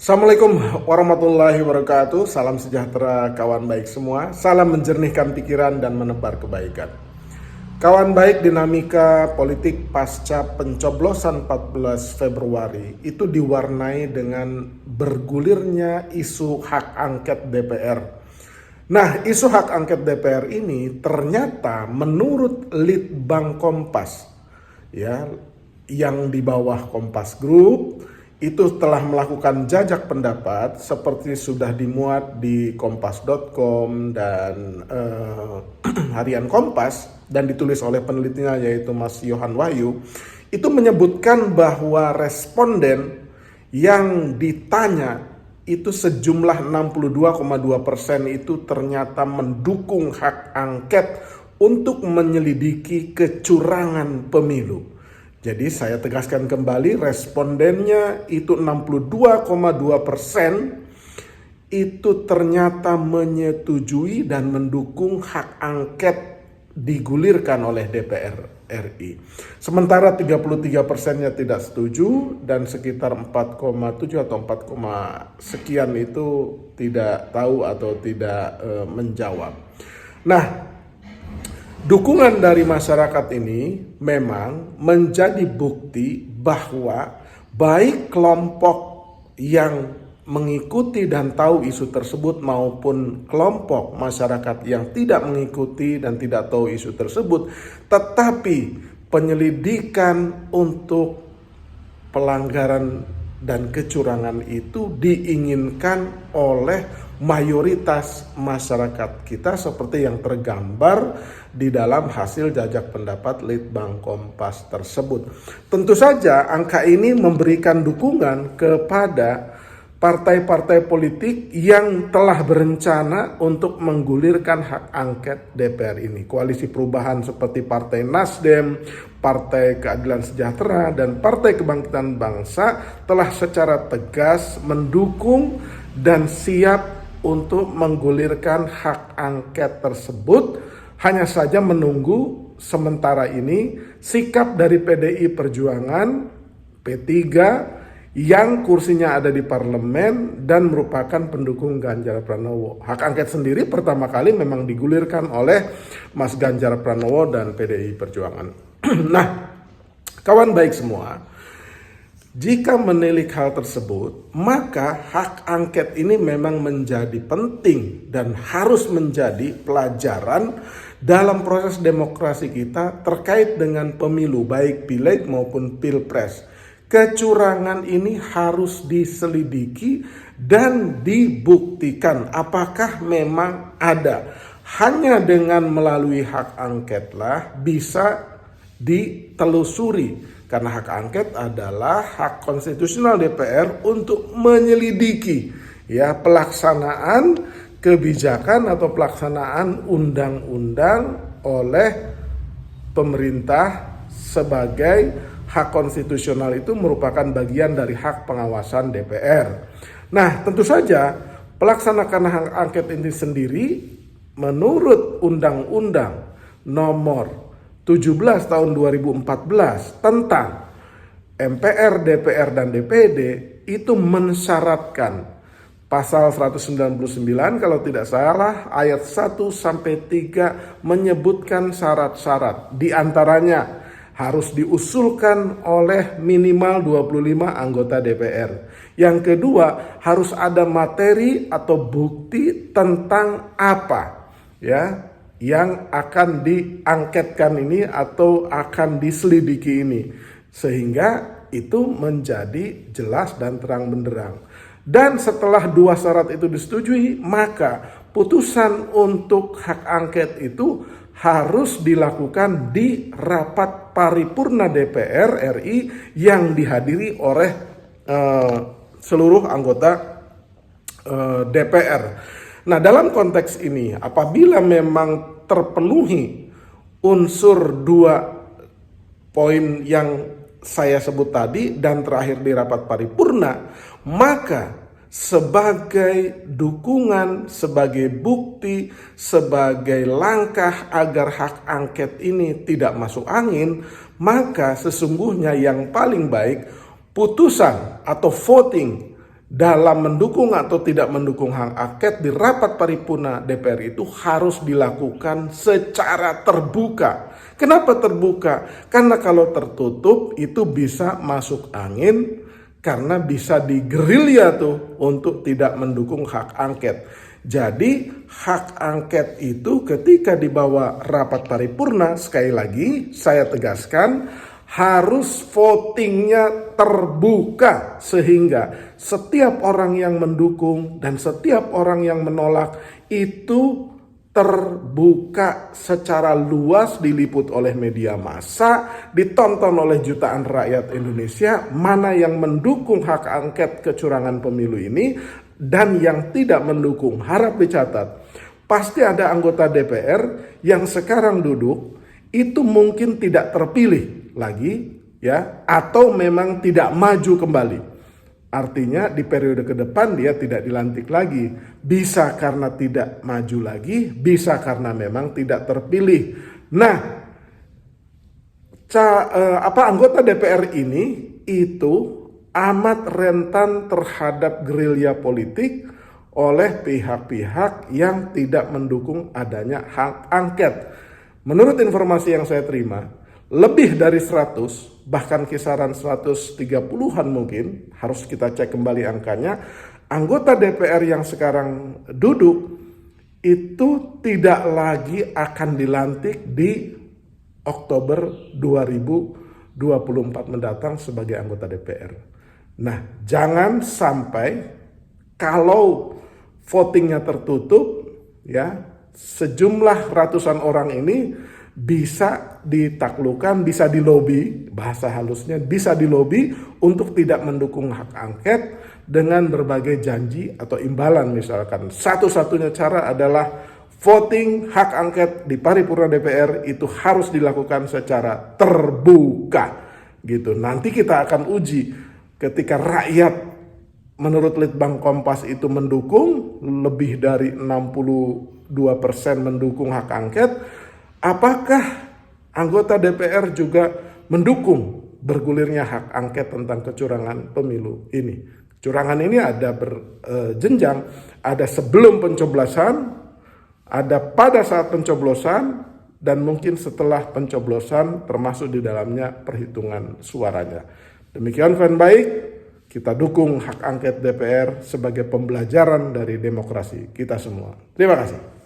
Assalamualaikum warahmatullahi wabarakatuh. Salam sejahtera kawan baik semua. Salam menjernihkan pikiran dan menebar kebaikan. Kawan baik, dinamika politik pasca pencoblosan 14 Februari itu diwarnai dengan bergulirnya isu hak angket DPR. Nah, isu hak angket DPR ini ternyata menurut Litbang Kompas, ya, yang di bawah Kompas Group, itu telah melakukan jajak pendapat seperti sudah dimuat di kompas.com dan harian Kompas dan ditulis oleh penelitinya yaitu Mas Yohan Wahyu. Itu menyebutkan bahwa responden yang ditanya itu sejumlah 62,2% itu ternyata mendukung hak angket untuk menyelidiki kecurangan pemilu. Jadi saya tegaskan kembali, respondennya itu 62,2% itu ternyata menyetujui dan mendukung hak angket digulirkan oleh DPR RI. Sementara 33%-nya tidak setuju dan sekitar 4,7 atau 4, sekian itu tidak tahu atau tidak menjawab. Nah, dukungan dari masyarakat ini memang menjadi bukti bahwa baik kelompok yang mengikuti dan tahu isu tersebut maupun kelompok masyarakat yang tidak mengikuti dan tidak tahu isu tersebut, tetapi penyelidikan untuk pelanggaran dan kecurangan itu diinginkan oleh mayoritas masyarakat kita seperti yang tergambar di dalam hasil jajak pendapat Litbang Kompas tersebut. Tentu saja angka ini memberikan dukungan kepada partai-partai politik yang telah berencana untuk menggulirkan hak angket DPR ini. Koalisi perubahan seperti Partai Nasdem, Partai Keadilan Sejahtera, dan Partai Kebangkitan Bangsa telah secara tegas mendukung dan siap untuk menggulirkan hak angket tersebut. Hanya saja menunggu sementara ini sikap dari PDI Perjuangan, P3, yang kursinya ada di parlemen dan merupakan pendukung Ganjar Pranowo. Hak angket sendiri pertama kali memang digulirkan oleh Mas Ganjar Pranowo dan PDI Perjuangan. Nah, kawan baik semua, jika menilik hal tersebut, maka hak angket ini memang menjadi penting dan harus menjadi pelajaran dalam proses demokrasi kita terkait dengan pemilu, baik pileg maupun pilpres. Kecurangan ini harus diselidiki dan dibuktikan apakah memang ada. Hanya dengan melalui hak angketlah bisa ditelusuri, karena hak angket adalah hak konstitusional DPR untuk menyelidiki ya pelaksanaan kebijakan atau pelaksanaan undang-undang oleh pemerintah. Sebagai hak konstitusional itu merupakan bagian dari hak pengawasan DPR. Nah, tentu saja pelaksanaan hak angket ini sendiri menurut Undang-Undang Nomor 17 tahun 2014 tentang MPR, DPR, dan DPD itu mensyaratkan pasal 199 kalau tidak salah ayat 1 sampai 3 menyebutkan syarat-syarat, di antaranya harus diusulkan oleh minimal 25 anggota DPR. Yang kedua, harus ada materi atau bukti tentang apa ya yang akan diangketkan ini atau akan diselidiki ini, sehingga itu menjadi jelas dan terang benderang. Dan setelah dua syarat itu disetujui, maka putusan untuk hak angket itu harus dilakukan di rapat paripurna DPR RI yang dihadiri oleh seluruh anggota DPR. Nah, dalam konteks ini, apabila memang terpenuhi unsur dua poin yang saya sebut tadi dan terakhir di rapat paripurna, maka sebagai dukungan, sebagai bukti, sebagai langkah agar hak angket ini tidak masuk angin, maka sesungguhnya yang paling baik putusan atau voting dalam mendukung atau tidak mendukung hak angket di rapat paripurna DPR itu harus dilakukan secara terbuka. Kenapa terbuka? Karena kalau tertutup itu bisa masuk angin, karena bisa digerilya tuh untuk tidak mendukung hak angket. Jadi hak angket itu ketika dibawa rapat paripurna, sekali lagi saya tegaskan, harus votingnya terbuka sehingga setiap orang yang mendukung dan setiap orang yang menolak itu terbuka secara luas, diliput oleh media massa, ditonton oleh jutaan rakyat Indonesia, mana yang mendukung hak angket kecurangan pemilu ini dan yang tidak mendukung. Harap dicatat, pasti ada anggota DPR yang sekarang duduk itu mungkin tidak terpilih lagi ya, atau memang tidak maju kembali. Artinya di periode ke depan dia tidak dilantik lagi. Bisa karena tidak maju lagi, bisa karena memang tidak terpilih. Nah, anggota DPR ini itu amat rentan terhadap gerilya politik oleh pihak-pihak yang tidak mendukung adanya hak angket. Menurut informasi yang saya terima, lebih dari 100, bahkan kisaran 130-an mungkin, harus kita cek kembali angkanya, anggota DPR yang sekarang duduk itu tidak lagi akan dilantik di Oktober 2024 mendatang sebagai anggota DPR. Nah, jangan sampai kalau votingnya tertutup, ya, sejumlah ratusan orang ini bisa ditaklukkan, bisa dilobi, bahasa halusnya bisa dilobi untuk tidak mendukung hak angket dengan berbagai janji atau imbalan. Misalkan satu-satunya cara adalah voting hak angket di paripurna DPR itu harus dilakukan secara terbuka gitu. Nanti kita akan uji ketika rakyat menurut Litbang Kompas itu mendukung, lebih dari 62% mendukung hak angket. Apakah anggota DPR juga mendukung bergulirnya hak angket tentang kecurangan pemilu ini? Kecurangan ini ada berjenjang, ada sebelum pencoblosan, ada pada saat pencoblosan, dan mungkin setelah pencoblosan termasuk di dalamnya perhitungan suaranya. Demikian fan baik, kita dukung hak angket DPR sebagai pembelajaran dari demokrasi kita semua. Terima kasih.